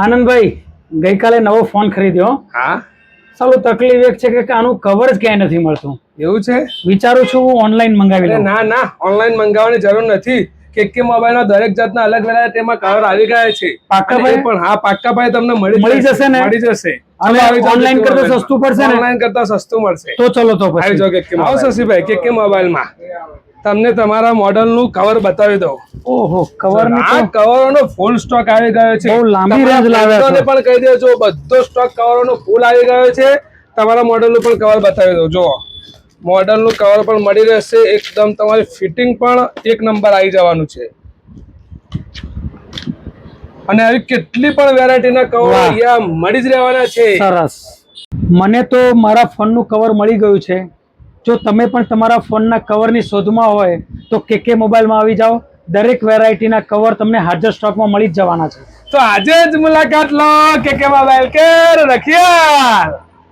આનંદભાઈ ગઈકાલે નવો ફોન ખરીદ્યો. હા સાલું તકલીફ એક છે કે આનું કવર જ ક્યાંય નથી મળતું. એવું છે? વિચારું છું ઓનલાઈન મંગાવી લઉં. ના ના ઓનલાઈન મંગાવવાની જરૂર નથી. કે મોબાઈલ ના દરેક જાતના અલગ વેરાયટીમાં કવર આવી ગયા છે. પાક્કા ભાઈ? પણ હા પાક્કા ભાઈ તમને મળી જશે ને? મળી જશે. અને ઓનલાઈન કરતા સસ્તું પડશે ને? ઓનલાઈન કરતા સસ્તું મળશે. તો ચલો તો આવી જાઓ પછી. આવો શશીભાઈ કે મોબાઈલમાં તમને તમારા મોડલ નું કવર બતાવી દઉં. ઓહો કવર આ કવરોનો ફૂલ સ્ટોક આવી ગયો છે. બહુ લાંબી રેન્જ લાવ્યા છો. તમને પણ કહી દેજો બધો સ્ટોક કવરોનો ફૂલ આવી ગયો છે. તમારા મોડલ નું પણ કવર બતાવી દઉં. જો મોડલ નું કવર પણ મળી રહેશે. એકદમ તમારી ફિટિંગ પણ એક નંબર આવી જવાનું છે. અને આવી કેટલી પણ વેરાયટીના કવર અહીંયા મળી જ રહેવાના છે. સરસ. મને તો મારા ફોનનું કવર મળી ગયું છે. જો તમે પણ તમારા ફોનના કવરની શોધમાં હોય તો કે મોબાઈલમાં આવી જાઓ. દરેક વેરાયટીના કવર તમને હાજર સ્ટોકમાં મળી જ જવાના છે. તો આજે જ મુલાકાત લો કે મોબાઈલ કે રખિયાલ.